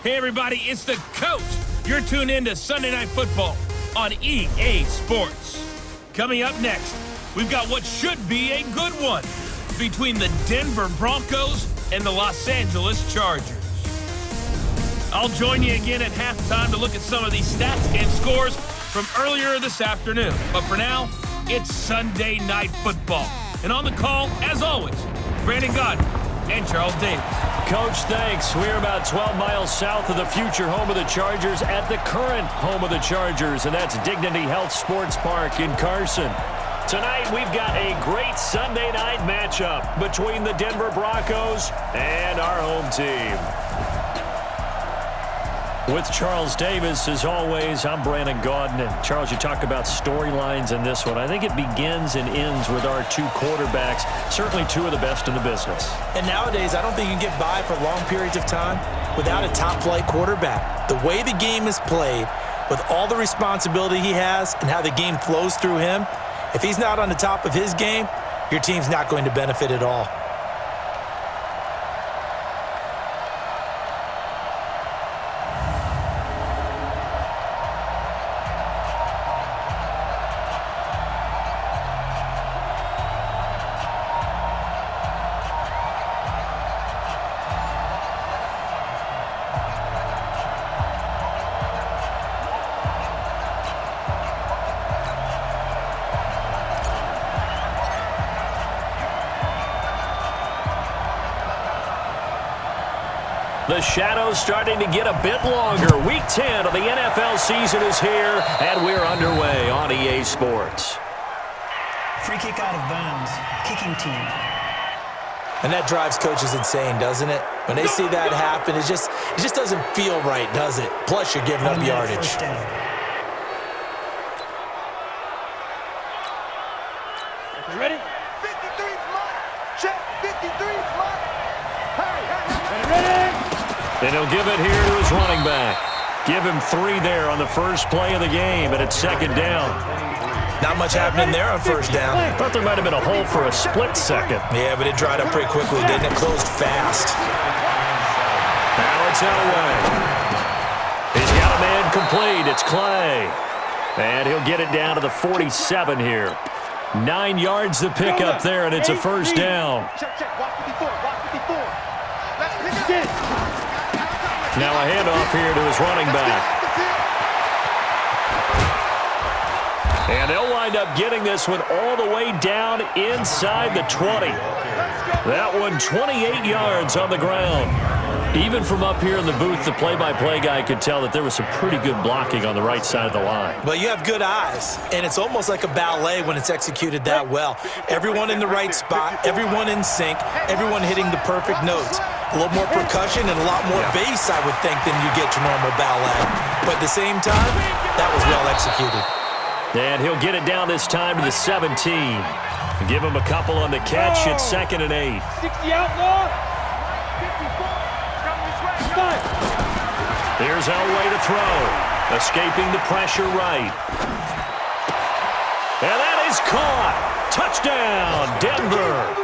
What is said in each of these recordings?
Hey everybody, it's the Coach. You're tuned in to Sunday Night Football on EA Sports. Coming up next, we've got what should be a good one between the Denver Broncos and the Los Angeles Chargers. I'll join you again at halftime to look at some of these stats and scores from earlier this afternoon. But for now, it's Sunday Night Football. And on the call, as always, Brandon Godden and Charles Davis. Coach, thanks. We're about 12 miles south of the future home of the Chargers at the current home of the Chargers, and that's Dignity Health Sports Park in Carson. Tonight, we've got a great Sunday night matchup between the Denver Broncos and our home team. With Charles Davis, as always, I'm Brandon Godden. And Charles, you talk about storylines in this one. I think it begins and ends with our two quarterbacks, certainly two of the best in the business. And nowadays, I don't think you can get by for long periods of time without a top-flight quarterback. The way the game is played, with all the responsibility he has and how the game flows through him, if he's not on the top of his game, your team's not going to benefit at all. The shadow's starting to get a bit longer. Week 10 of the NFL season is here, and we're underway on EA Sports. Free kick out of bounds. Kicking team. And that drives coaches insane, doesn't it? When they see that happen, it just doesn't feel right, does it? Plus, you're giving up yardage. First down. Ready? 53 mark. Check. 53 mark. Hey. Ready? And he'll give it here to his running back. Give him 3 there on the first play of the game, and it's second down. Not much happening there on first down. I thought there might have been a hole for a split second. Yeah, but it dried up pretty quickly, didn't it? Closed fast. Now it's Elway. He's got a man complete. It's Clay. And he'll get it down to the 47 here. 9 yards to pick up there, and it's a first down. Check. Watch 54. Watch 54. Let's pick it. Now a handoff here to his running back. And they'll wind up getting this one all the way down inside the 20. That one 28 yards on the ground. Even from up here in the booth, the play-by-play guy could tell that there was some pretty good blocking on the right side of the line. But you have good eyes, and it's almost like a ballet when it's executed that well. Everyone in the right spot, everyone in sync, everyone hitting the perfect notes. A little more percussion and a lot more bass, I would think, than you get your normal ballet. But at the same time, that was well executed. And he'll get it down this time to the 17. Give him a couple on the catch. It's 2nd and 8. 60 outlaw. 54. Here's Elway to throw. Escaping the pressure right. And that is caught. Touchdown, Denver.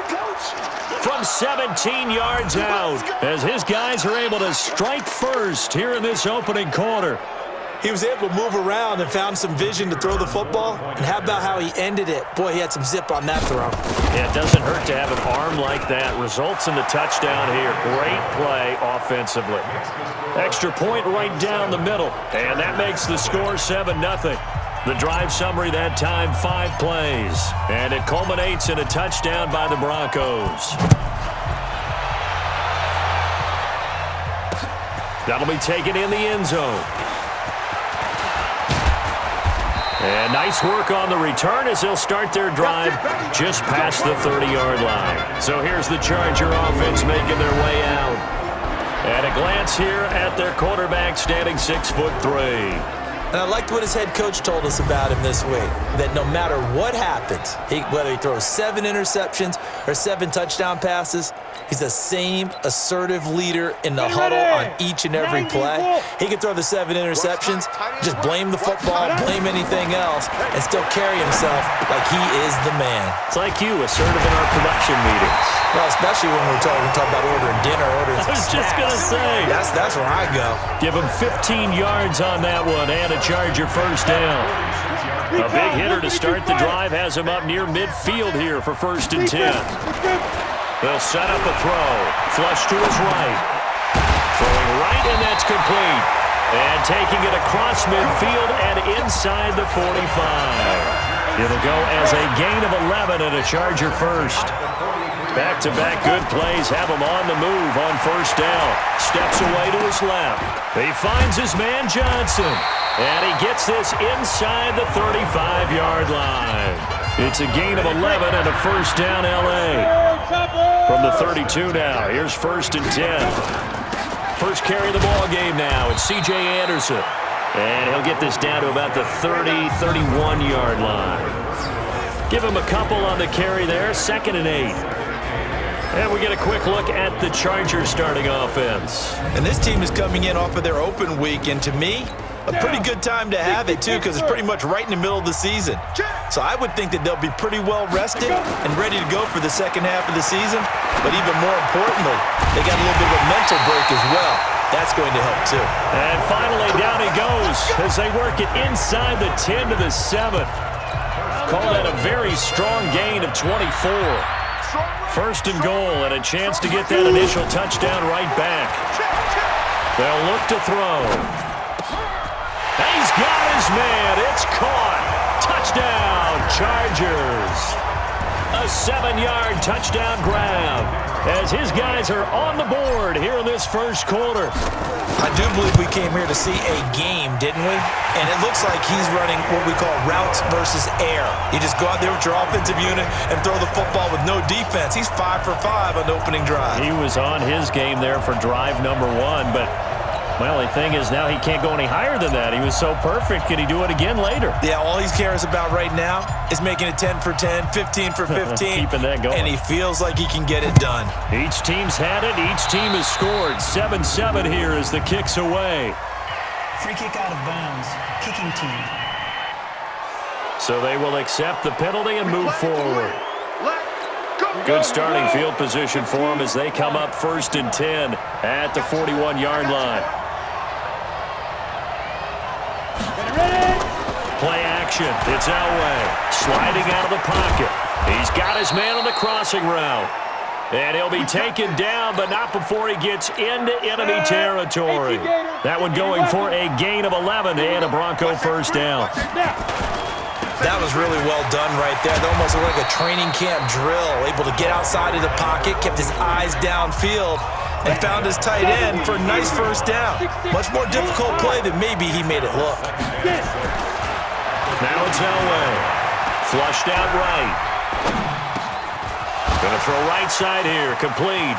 From 17 yards out, as his guys are able to strike first here in this opening quarter. He was able to move around and found some vision to throw the football. And how about how he ended it? Boy, he had some zip on that throw. Yeah, it doesn't hurt to have an arm like that. Results in the touchdown here. Great play offensively. Extra point right down the middle. And that makes the score 7-0. The drive summary that time, 5 plays. And it culminates in a touchdown by the Broncos. That'll be taken in the end zone. And nice work on the return as they'll start their drive just past the 30-yard line. So here's the Charger offense making their way out. At a glance here at their quarterback standing 6'3". And I liked what his head coach told us about him this week, that no matter what happens, whether he throws 7 interceptions or 7 touchdown passes, he's the same assertive leader in the huddle on each and every play. He can throw the 7 interceptions, just blame the football, blame anything else, and still carry himself like he is the man. It's like you, assertive in our production meetings. Well, especially when we talk about ordering dinner, ordering some I was just going to say. That's where I go. Give him 15 yards on that one and a Charger first down. A big hitter to start the drive has him up near midfield here for 1st and 10. They'll set up a throw. Flush to his right. Throwing right, and that's complete. And taking it across midfield and inside the 45. It'll go as a gain of 11 and a Charger first. Back-to-back good plays have him on the move on 1st down. Steps away to his left. He finds his man Johnson. And he gets this inside the 35-yard line. It's a gain of 11 and a 1st down L.A. From the 32 now, here's 1st and 10. First carry of the ball game now. It's C.J. Anderson. And he'll get this down to about the 30-31-yard line. Give him a couple on the carry there. 2nd and 8. And we get a quick look at the Chargers starting offense. And this team is coming in off of their open week, and to me, a pretty good time to have it, too, because it's pretty much right in the middle of the season. So I would think that they'll be pretty well rested and ready to go for the second half of the season. But even more importantly, they got a little bit of a mental break as well. That's going to help, too. And finally, down he goes as they work it inside the 10 to the 7. Call that a very strong gain of 24. 1st and goal, and a chance to get that initial touchdown right back. They'll look to throw. He's got his man. It's caught. Touchdown, Chargers. A 7-yard touchdown grab as his guys are on the board here in this first quarter. I do believe we came here to see a game, didn't we? And it looks like he's running what we call routes versus air. You just go out there with your offensive unit and throw the football with no defense. He's 5 for 5 on the opening drive. He was on his game there for drive number 1, but my only thing is now he can't go any higher than that. He was so perfect. Can he do it again later? Yeah, all he cares about right now is making it 10 for 10, 15 for 15. Keeping that going. And he feels like he can get it done. Each team's had it. Each team has scored. 7-7 here as the kick's away. Free kick out of bounds. Kicking team. So they will accept the penalty and move forward. Good starting field position for them as they come up 1st and 10 at the 41-yard line. Play action. It's Elway. Sliding out of the pocket. He's got his man on the crossing route. And he'll be taken down, but not before he gets into enemy territory. That one going for a gain of 11 and a Bronco first down. That was really well done right there. It almost looked like a training camp drill. Able to get outside of the pocket, kept his eyes downfield, and found his tight end for a nice first down. Much more difficult play than maybe he made it look. Now it's Elway. Flushed out right. Going to throw right side here. Complete.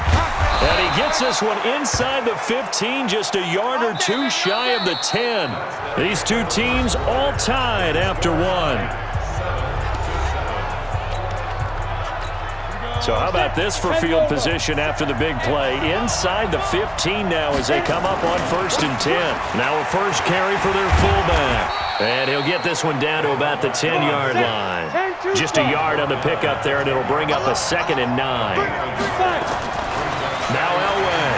And he gets this one inside the 15, just a yard or two shy of the 10. These two teams all tied after one. So how about this for field position after the big play? Inside the 15 now as they come up on 1st and 10. Now a first carry for their fullback. And he'll get this one down to about the 10-yard line. Just a yard on the pickup there, and it'll bring up a 2nd and 9. Now Elway.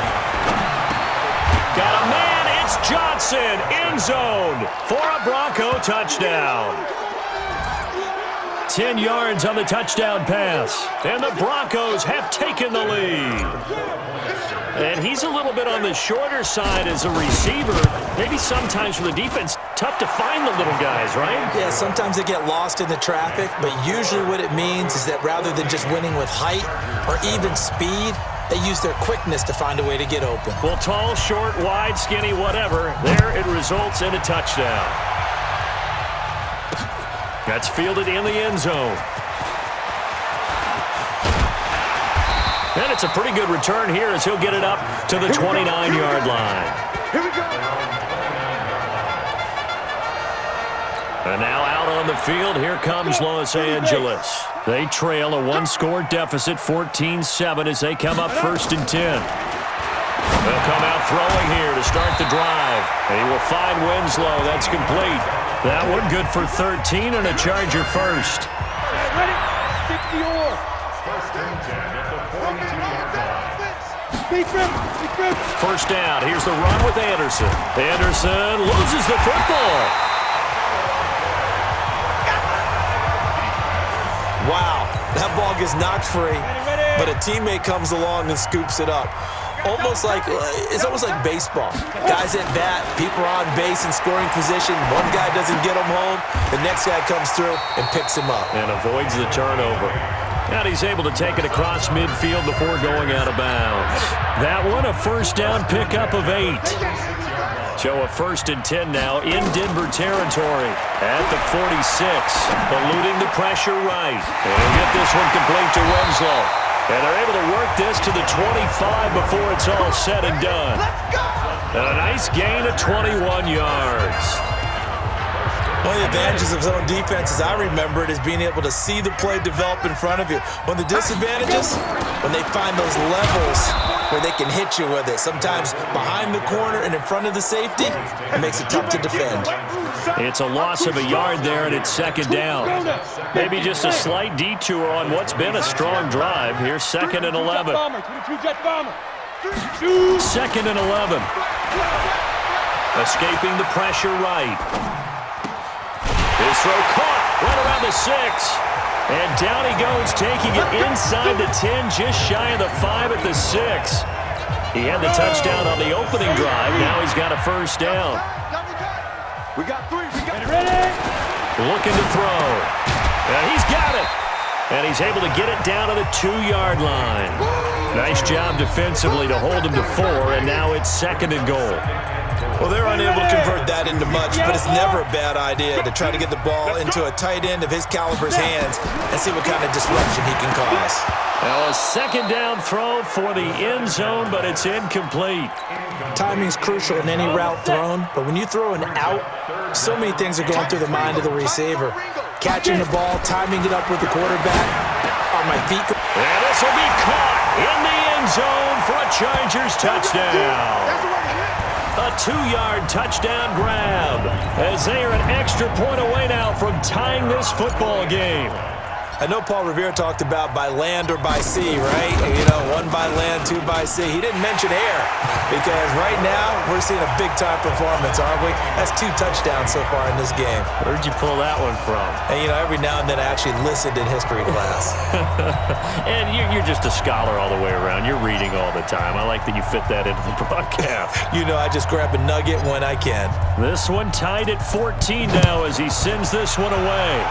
Got a man. It's Johnson. End zone for a Bronco touchdown. 10 yards on the touchdown pass. And the Broncos have taken the lead. And he's a little bit on the shorter side as a receiver. Maybe sometimes for the defense, tough to find the little guys, right? Yeah, sometimes they get lost in the traffic, but usually what it means is that rather than just winning with height or even speed, they use their quickness to find a way to get open. Well, tall, short, wide, skinny, whatever, there it results in a touchdown. That's fielded in the end zone. And it's a pretty good return here as he'll get it up to the 29-yard line. Here we go. And now out on the field, here comes Los Angeles. They trail a one-score deficit, 14-7, as they come up 1st and 10. They'll come out throwing here to start the drive. And he will find Winslow. That's complete. That one good for 13 and a Charger first. Ready? 60 or. First and 10 at the 42-yard line. First down. Here's the run with Anderson. Anderson loses the football. Wow, that ball gets knocked free, but a teammate comes along and scoops it up. It's almost like baseball. Guys at bat, people are on base in scoring position. One guy doesn't get him home. The next guy comes through and picks him up. And avoids the turnover. And he's able to take it across midfield before going out of bounds. That one, a first down pickup of 8. So a 1st and 10 now in Denver territory at the 46. Eluding the pressure right. And he'll get this one complete to Winslow. And they're able to work this to the 25 before it's all said and done. And a nice gain of 21 yards. One of the advantages of zone defense, as I remember it, is being able to see the play develop in front of you. One of the disadvantages, when they find those levels where they can hit you with it. Sometimes behind the corner and in front of the safety, it makes it tough to defend. It's a loss of a yard there, and it's 2nd down. Maybe just a slight detour on what's been a strong drive. Here's 2nd and 11. 2nd and 11. Escaping the pressure right. His throw caught right around the 6. And down he goes, taking it inside the 10, just shy of the 5 at the 6. He had the touchdown on the opening drive. Now he's got a first down. We got 3. We got ready. Looking to throw. And he's got it. And he's able to get it down to the 2-yard line. Nice job defensively to hold him to 4, and now it's 2nd and goal. Well, they're unable to convert that into much, but it's never a bad idea to try to get the ball into a tight end of his caliber's hands and see what kind of disruption he can cause. Now a 2nd down throw for the end zone, but it's incomplete. Timing's crucial in any route thrown, but when you throw an out, so many things are going through the mind of the receiver. Catching the ball, timing it up with the quarterback. On my feet. And this will be caught in the end zone for a Chargers touchdown. A 2-yard touchdown grab as they are an extra point away now from tying this football game. I know Paul Revere talked about by land or by sea, right? You know, 1 by land, 2 by sea. He didn't mention air because right now we're seeing a big-time performance, aren't we? That's 2 touchdowns so far in this game. Where'd you pull that one from? And, you know, every now and then I actually listened in history class. And you're just a scholar all the way around. You're reading all the time. I like that you fit that into the broadcast. You know, I just grab a nugget when I can. This one tied at 14 now as he sends this one away.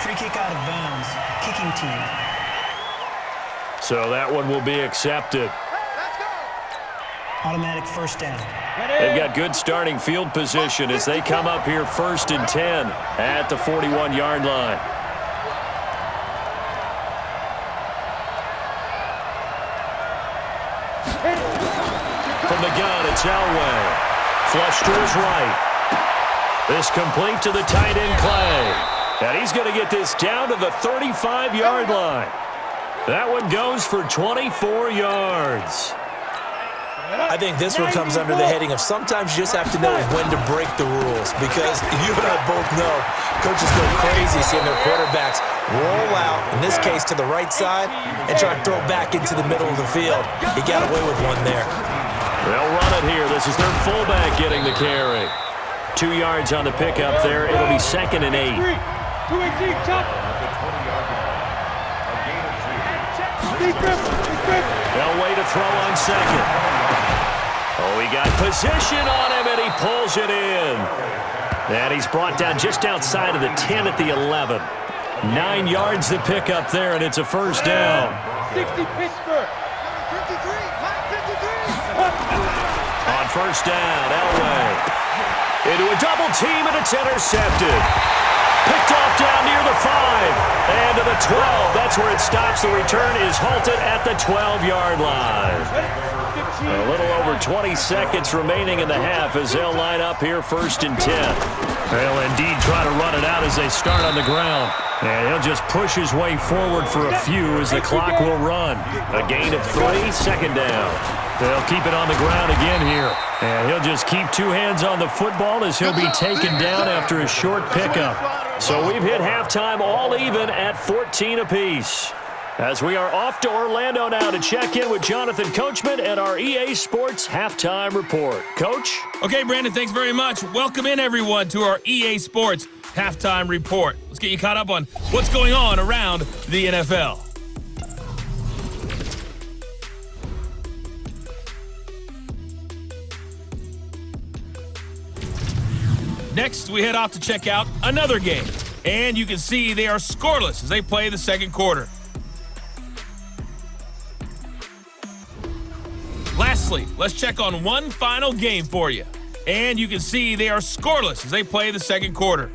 Free kick out of bounds. Kicking team. So that one will be accepted. Automatic first down. They've got good starting field position as they come up here 1st and 10 at the 41-yard line. From the gun, it's Elway. Flush to his right. This complete to the tight end, Clay. And he's going to get this down to the 35-yard line. That one goes for 24 yards. I think this one comes under the heading of sometimes you just have to know when to break the rules because you and I both know coaches go crazy seeing their quarterbacks roll out, in this case to the right side, and try to throw back into the middle of the field. He got away with one there. They'll run it here. This is their fullback getting the carry. 2 yards on the pickup there. It'll be 2nd and 8. They'll wait to throw on 2nd. Oh, he got position on him, and he pulls it in. And he's brought down just outside of the 10 at the 11. 9 yards to pick up there, and it's a first down. 60 Pittsburgh. 53. On first down, Elway. Into a double team, and it's intercepted. Picked off down near the 5. And to the 12. That's where it stops. The return is halted at the 12-yard line. A little over 20 seconds remaining in the half as they'll line up here 1st and 10. They'll indeed try to run it out as they start on the ground. And he'll just push his way forward for a few as the clock will run. A gain of 3, 2nd down. They'll keep it on the ground again here. And he'll just keep 2 hands on the football as he'll be taken down after a short pickup. So we've hit halftime all even at 14 apiece. As we are off to Orlando now to check in with Jonathan Coachman and our EA Sports Halftime Report. Coach? Okay, Brandon, thanks very much. Welcome in, everyone, to our EA Sports Halftime Report. Let's get you caught up on what's going on around the NFL. Next, we head off to check out another game. And you can see they are scoreless as they play the second quarter. Lastly, let's check on one final game for you. And you can see they are scoreless as they play the second quarter.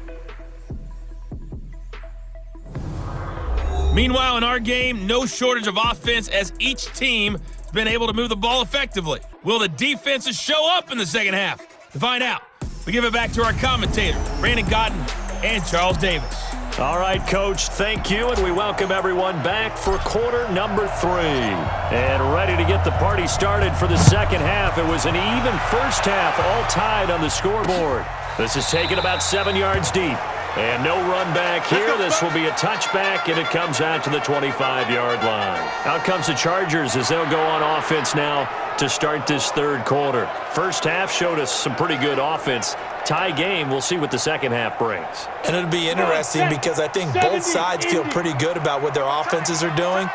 Meanwhile, in our game, no shortage of offense as each team has been able to move the ball effectively. Will the defenses show up in the second half? To find out, we give it back to our commentators, Brandon Godden and Charles Davis. All right, Coach, thank you, and we welcome everyone back for quarter number 3. And ready to get the party started for the second half. It was an even first half, all tied on the scoreboard. This is taken about 7 yards deep. And no run back here. This will be a touchback, and it comes out to the 25-yard line. Out comes the Chargers as they'll go on offense now to start this third quarter. First half showed us some pretty good offense. Tie game, we'll see what the second half brings. And it'll be interesting because I think both sides feel pretty good about what their offenses are doing.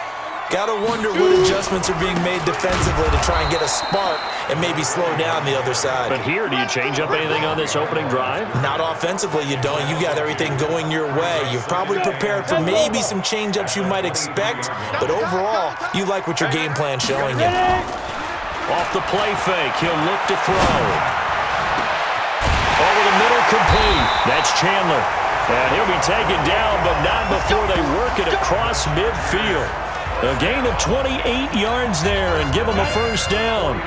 Got to wonder what adjustments are being made defensively to try and get a spark and maybe slow down the other side. But here, do you change up anything on this opening drive? Not offensively, you don't. You got everything going your way. You've probably prepared for maybe some change-ups you might expect, but overall, you like what your game plan's showing you. Off the play fake, he'll look to throw. Over the middle, complete. That's Chandler. And he'll be taken down, but not before they work it across midfield. A gain of 28 yards there and give them a first down.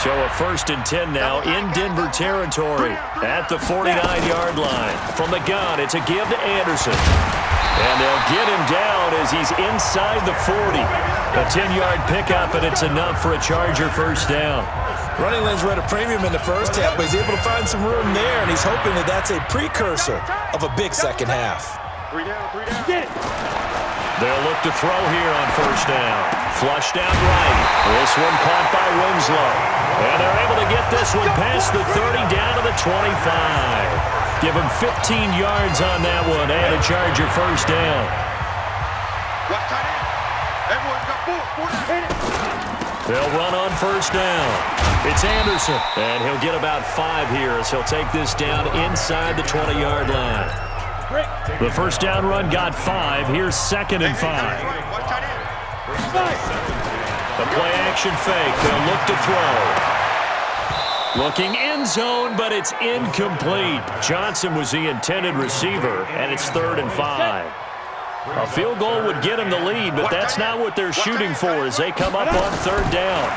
So a 1st and 10 now in Denver territory at the 49-yard line. From the gun, it's a give to Anderson. And they'll get him down as he's inside the 40. A 10-yard pickup, and it's enough for a Charger first down. Running lanes were at a premium in the first half, but he's able to find some room there, and he's hoping that that's a precursor of a big second half. 3 down, 3 down. They'll look to throw here on first down. Flush down right. This one caught by Winslow. And they're able to get this one past the 30 down to the 25. Give him 15 yards on that one and a Charger first down. Right tight end. Everyone's got 4. They'll run on first down. It's Anderson. And he'll get about 5 here as he'll take this down inside the 20-yard line. The first down run got 5. Here's 2nd and 5. The play action fake. They'll look to throw. Looking end zone, but it's incomplete. Johnson was the intended receiver, and it's 3rd and 5. A field goal would get him the lead, but that's not what they're shooting for as they come up on 3rd down.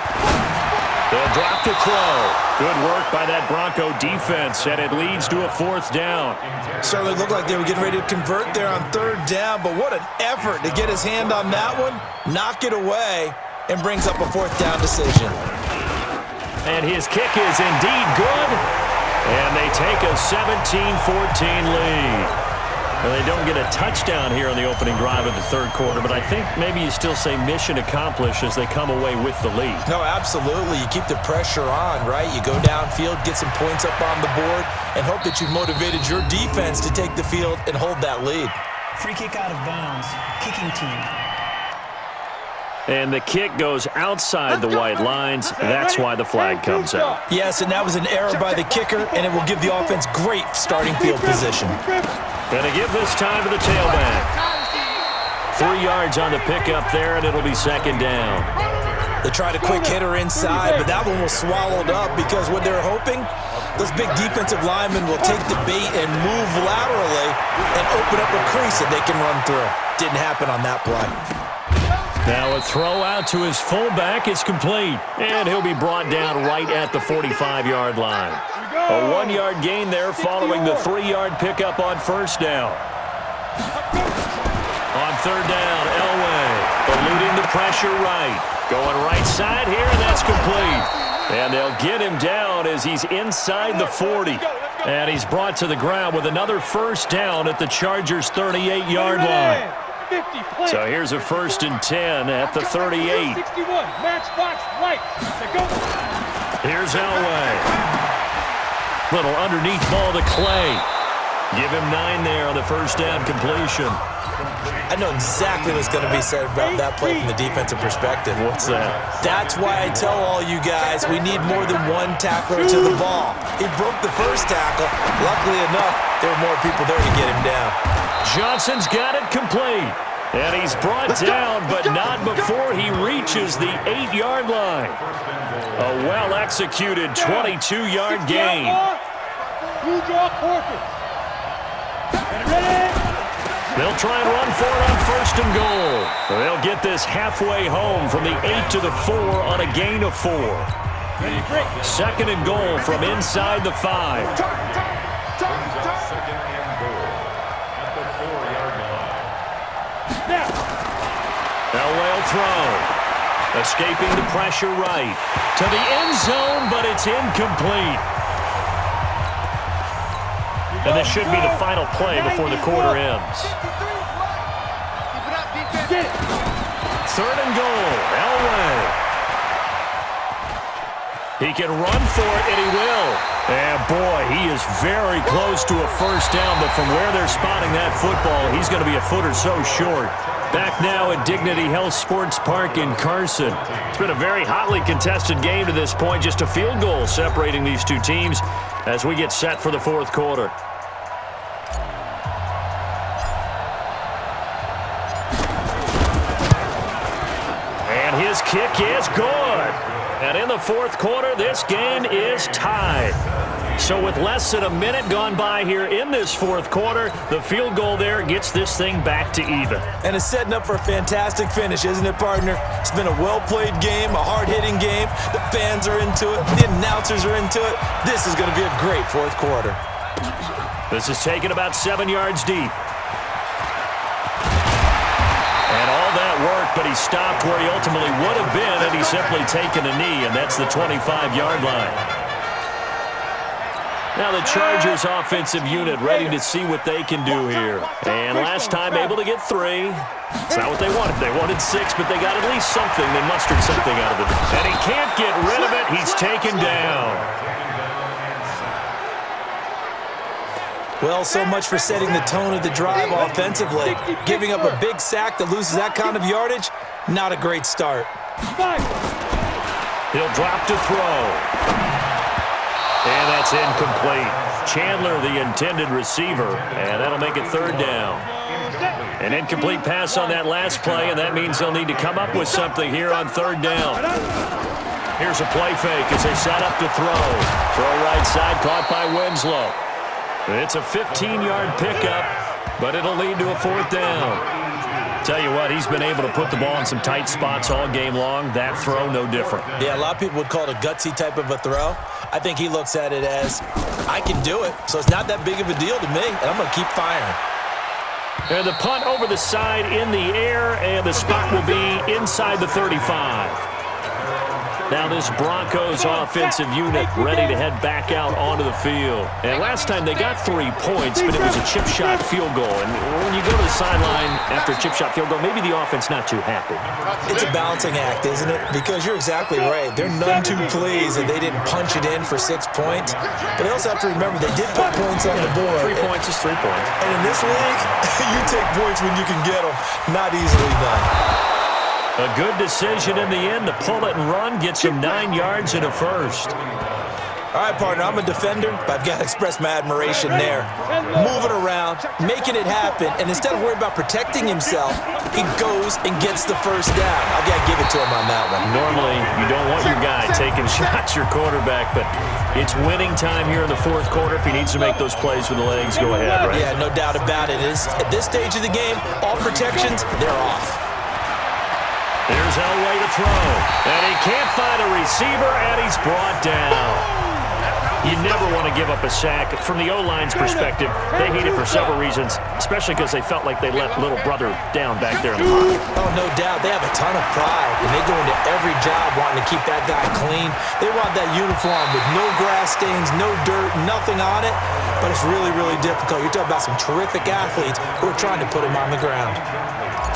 They'll drop to throw. Good work by that Bronco defense, and it leads to a 4th down. Certainly looked like they were getting ready to convert there on 3rd down, but what an effort to get his hand on that one, knock it away, and brings up a 4th down decision. And his kick is indeed good, and they take a 17-14 lead. Well, they don't get a touchdown here on the opening drive of the third quarter, but I think maybe you still say mission accomplished as they come away with the lead. No, absolutely. You keep the pressure on, right? You go downfield, get some points up on the board, and hope that you've motivated your defense to take the field and hold that lead. Free kick out of bounds. Kicking team. And the kick goes outside the white lines. That's why the flag comes out. Yes, and that was an error by the kicker, and it will give the offense great starting field position. Going to give this time to the tailback. 3 yards on the pickup there, and it'll be 2nd down. They tried a quick hitter inside, but that one was swallowed up because what they're hoping those big defensive linemen will take the bait and move laterally and open up a crease that they can run through. Didn't happen on that play. Now a throw out to his fullback is complete, and he'll be brought down right at the 45-yard line. A 1-yard gain there following the 3-yard pickup on first down. On third down, Elway eluding the pressure right. Going right side here, and that's complete. And they'll get him down as he's inside the 40. And he's brought to the ground with another first down at the Chargers' 38-yard line. So here's a 1st and 10 at the 38. Here's Elway. Little underneath ball to Clay. Give him 9 there on the first down completion. I know exactly what's going to be said about that play from the defensive perspective. What's that? That's why I tell all you guys we need more than one tackler to the ball. He broke the first tackle. Luckily enough, there were more people there to get him down. Johnson's got it complete. And he's brought down, but not before he reaches the 8-yard line. A well-executed 22-yard gain. They'll try and run for it on 1st and goal. They'll get this halfway home from the 8 to the 4 on a gain of 4. 2nd and goal from inside the 5. Elway will throw. Escaping the pressure right. To the end zone, but it's incomplete. And this should be the final play before the quarter ends. 3rd and goal. Elway. He can run for it, and he will. And, boy, he is very close to a first down, but from where they're spotting that football, he's going to be a foot or so short. Back now at Dignity Health Sports Park in Carson. It's been a very hotly contested game to this point, just a field goal separating these two teams as we get set for the 4th quarter. And his kick is good. And in the 4th quarter, this game is tied. So with less than a minute gone by here in this 4th quarter, the field goal there gets this thing back to even. And it's setting up for a fantastic finish, isn't it, partner? It's been a well-played game, a hard-hitting game. The fans are into it. The announcers are into it. This is going to be a great 4th quarter. This is taken about 7 yards deep. And all that work, but he stopped where he ultimately would have been had he simply taken a knee, and that's the 25-yard line. Now the Chargers offensive unit ready to see what they can do here. And last time able to get 3. It's not what they wanted. They wanted 6, but they got at least something. They mustered something out of it. And he can't get rid of it. He's taken down. Well, so much for setting the tone of the drive offensively. Giving up a big sack that loses that kind of yardage, not a great start. He'll drop to throw. And that's incomplete. Chandler, the intended receiver, and that'll make it 3rd down. An incomplete pass on that last play, and that means they'll need to come up with something here on 3rd down. Here's a play fake as they set up to throw. Throw right side, caught by Winslow. It's a 15-yard pickup, but it'll lead to a 4th down. Tell you what, he's been able to put the ball in some tight spots all game long. That throw, no different. Yeah, a lot of people would call it a gutsy type of a throw. I think he looks at it as, I can do it, so it's not that big of a deal to me, and I'm going to keep firing. And the punt over the side in the air, and the spot will be inside the 35. Now this Broncos offensive unit ready to head back out onto the field. And last time they got 3 points, but it was a chip shot field goal. And when you go to the sideline after a chip shot field goal, maybe the offense not too happy. It's a balancing act, isn't it? Because you're exactly right. They're none too pleased that they didn't punch it in for 6 points. But they also have to remember they did put points on the board. 3 points is 3 points. And in this league, you take points when you can get them. Not easily done. A good decision in the end. The pull it and run gets him 9 yards and a first. All right, partner, I'm a defender, but I've got to express my admiration there. Moving around, making it happen, and instead of worrying about protecting himself, he goes and gets the first down. I've got to give it to him on that one. Normally, you don't want your guy taking shots, your quarterback, but it's winning time here in the fourth quarter. If he needs to make those plays with the legs, go ahead, right? Yeah, no doubt about it. At this stage of the game, all protections, they're off. There's Elway to throw, and he can't find a receiver, and he's brought down. You never want to give up a sack. From the O-line's perspective, they hate it for several reasons, especially because they felt like they let little brother down back there in the pocket. Oh, no doubt. They have a ton of pride, and they go into every job wanting to keep that guy clean. They want that uniform with no grass stains, no dirt, nothing on it, but it's really, really difficult. You're talking about some terrific athletes who are trying to put him on the ground.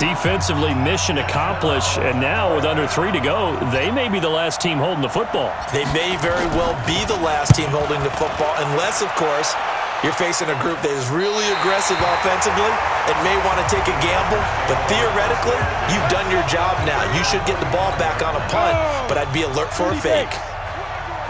Defensively, mission accomplished, and now with under 3 to go, they may be the last team holding the football. They may very well be the last team holding the football, unless, of course, you're facing a group that is really aggressive offensively and may want to take a gamble, but theoretically, you've done your job now. You should get the ball back on a punt, but I'd be alert for a fake.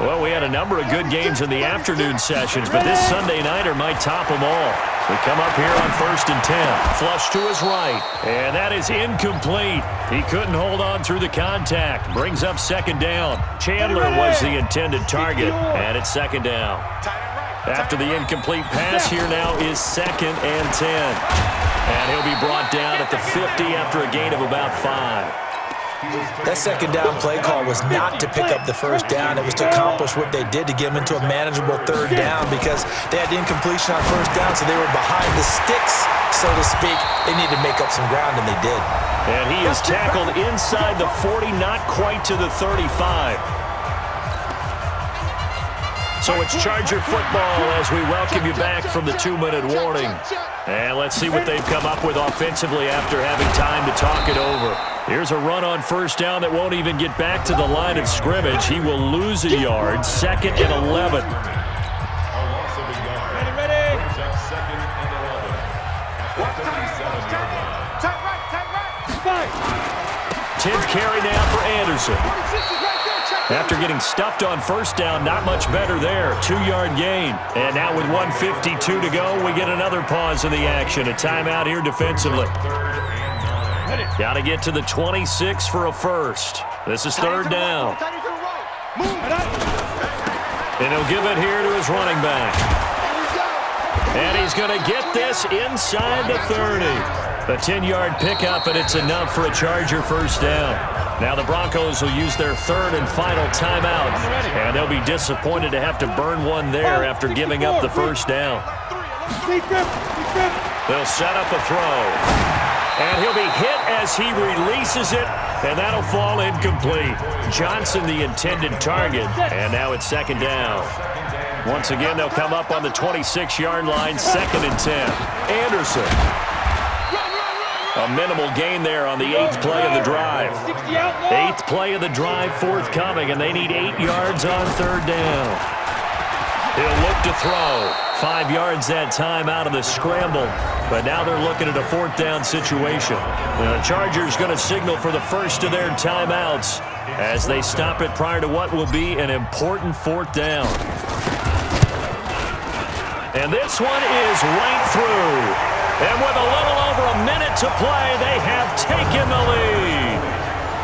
Well, we had a number of good games in the afternoon sessions, but this Sunday nighter might top them all. We come up here on 1st and 10. Flush to his right, and that is incomplete. He couldn't hold on through the contact. Brings up 2nd down. Chandler was the intended target, and it's 2nd down. After the incomplete pass, here now is 2nd and 10. And he'll be brought down at the 50 after a gain of about 5. That 2nd down play call was not to pick up the 1st down. It was to accomplish what they did to get them into a manageable 3rd down because they had the incompletion on 1st down, so they were behind the sticks, so to speak. They needed to make up some ground, and they did. And he is tackled inside the 40, not quite to the 35. So it's Charger football as we welcome you back from the 2-minute warning. And let's see what they've come up with offensively after having time to talk it over. Here's a run on 1st down that won't even get back to the line of scrimmage. He will lose a yard, 2nd and 11. Ready. 10th carry now for Anderson. After getting stuffed on 1st down, not much better there. 2-yard gain. And now with 1:52 to go, we get another pause in the action. A timeout here defensively. Got to get to the 26 for a first. This is 3rd down. And he'll give it here to his running back. And he's going to get this inside the 30. A 10-yard pickup, and it's enough for a Charger 1st down. Now the Broncos will use their 3rd and final timeout, and they'll be disappointed to have to burn one there after giving up the 1st down. They'll set up a throw, and he'll be hit as he releases it, and that'll fall incomplete. Johnson the intended target, and now it's 2nd down. Once again, they'll come up on the 26-yard line, 2nd and 10. Anderson. A minimal gain there on the 8th play of the drive. 8th play of the drive forthcoming, and they need 8 yards on 3rd down. He'll look to throw. 5 yards that time out of the scramble, but now they're looking at a 4th down situation. The Chargers going to signal for the first of their timeouts as they stop it prior to what will be an important 4th down. And this one is right through. And with a little over a minute to play, they have taken the lead.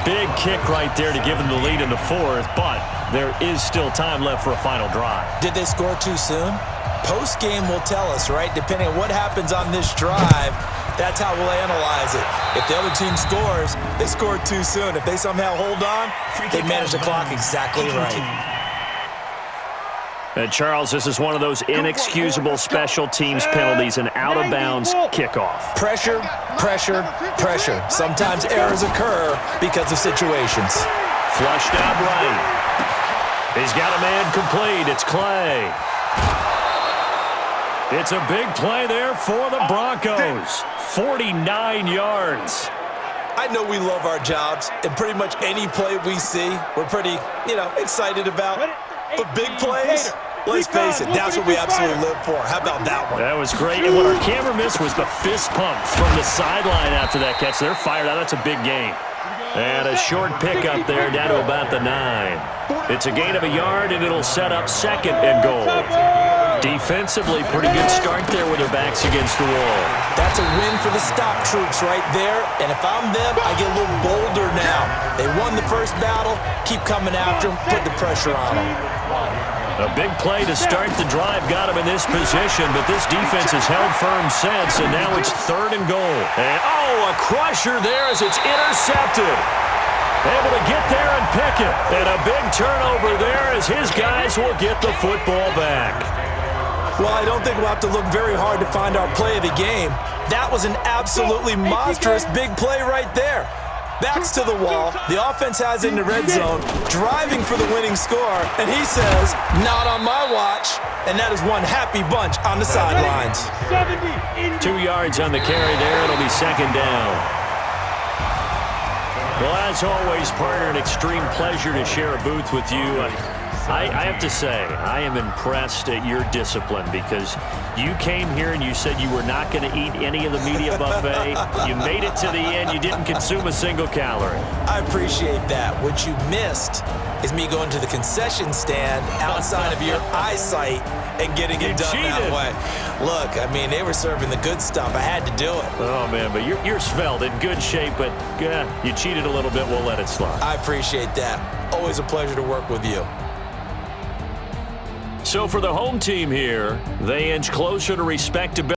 Big kick right there to give them the lead in the 4th, but there is still time left for a final drive. Did they score too soon? Post-game will tell us, right? Depending on what happens on this drive, that's how we'll analyze it. If the other team scores, they scored too soon. If they somehow hold on, they manage the clock exactly right. And Charles, this is one of those inexcusable special teams penalties, an out-of-bounds kickoff. Pressure, pressure, pressure. Sometimes errors occur because of situations. Flushed out right. He's got a man complete. It's Clay. It's a big play there for the Broncos. 49 yards. I know we love our jobs, and pretty much any play we see, we're pretty, excited about. But big plays, let's face it, that's what we absolutely live for. How about that one? That was great. And what our camera missed was the fist pump from the sideline after that catch. They're fired out. That's a big game. And a short pickup there down to about the 9. It's a gain of a yard, and it'll set up 2nd and goal. Defensively, pretty good start there with their backs against the wall. That's a win for the stop troops right there. And if I'm them, I get a little bolder now. They won the first battle. Keep coming after them. Put the pressure on them. A big play to start the drive got him in this position, but this defense has held firm since, and now it's 3rd and goal. And, a crusher there as it's intercepted. Able to get there and pick it. And a big turnover there as his guys will get the football back. Well, I don't think we'll have to look very hard to find our play of the game. That was an absolutely monstrous big play right there. Backs to the wall. The offense has it in the red zone, driving for the winning score, and he says, not on my watch. And that is one happy bunch on the sidelines. 2 yards on the carry there. It'll be 2nd down. Well, as always, partner, an extreme pleasure to share a booth with you. I have to say, I am impressed at your discipline because you came here and you said you were not going to eat any of the media buffet. You made it to the end. You didn't consume a single calorie. I appreciate that. What you missed is me going to the concession stand outside of your eyesight and getting it done that way. Look, I mean, they were serving the good stuff. I had to do it. Oh, man, but you're svelte, in good shape, but you cheated a little bit. We'll let it slide. I appreciate that. Always a pleasure to work with you. So for the home team here, they inch closer to respectability.